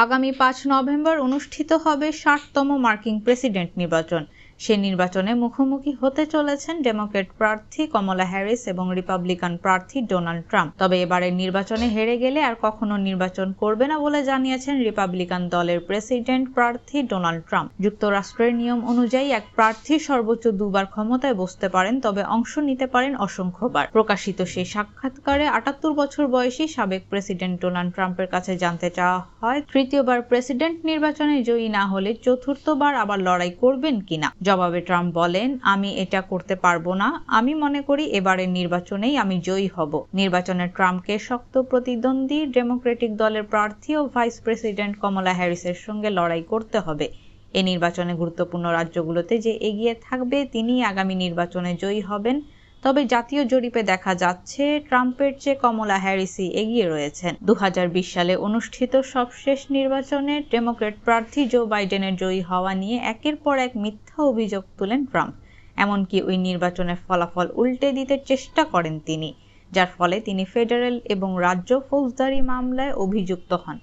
আগামী 5 নভেম্বর অনুষ্ঠিত হবে 60তম মার্কিন প্রেসিডেন্ট নির্বাচন। সে নির্বাচনে মুখোমুখি হতে চলেছেন ডেমোক্র্যাট প্রার্থী কমলা হ্যারিস এবং রিপাবলিকান প্রার্থী ডোনাল্ড ট্রাম্প। তবে এবারের নির্বাচনে হেরে গেলে আর কখনো নির্বাচন করবে না বলে জানিয়েছেন রিপাবলিকান দলের প্রেসিডেন্ট প্রার্থী ডোনাল্ড ট্রাম্প। যুক্তরাষ্ট্রের নিয়ম অনুযায়ী এক প্রার্থী সর্বোচ্চ 2বার ক্ষমতায় বসতে পারেন, তবে অংশ নিতে পারেন অসংখ্যবার। প্রকাশিত সেই সাক্ষাৎকারে 78 বছর বয়সী সাবেক প্রেসিডেন্ট ডোনাল্ড ট্রাম্পের কাছে জানতে চাওয়া হয়, তৃতীয়বার প্রেসিডেন্ট নির্বাচনে জয়ী না হলে চতুর্থবার আবার লড়াই করবেন কিনা। জবাবে ট্রাম্প বলেন, আমি এটা করতে পারবো না। আমি মনে করি এবারের নির্বাচনেই আমি জয়ী হব। নির্বাচনে ট্রাম্পকে শক্ত প্রতিদ্বন্দ্বী ডেমোক্রেটিক দলের প্রার্থী ও ভাইস প্রেসিডেন্ট কমলা হ্যারিসের সঙ্গে লড়াই করতে হবে। এই নির্বাচনে গুরুত্বপূর্ণ রাজ্যগুলোতে যে এগিয়ে থাকবে তিনিই আগামী নির্বাচনে জয়ী হবেন। তবে জাতীয় জরিপে দেখা যাচ্ছে ট্রাম্পের চেয়ে কমলা হ্যারিসই এগিয়ে রয়েছেন। 2020 সালে অনুষ্ঠিত সবশেষ নির্বাচনে ডেমোক্র্যাট প্রার্থী জো বাইডেনের জয়ী হওয়া নিয়ে একের পর এক মিথ্যা অভিযোগ তুলেন ট্রাম্প। এমনকি ওই নির্বাচনের ফলাফল উল্টে দিতে চেষ্টা করেন তিনি, যার ফলে তিনি ফেডারেল এবং রাজ্য ফৌজদারি মামলায় অভিযুক্ত হন।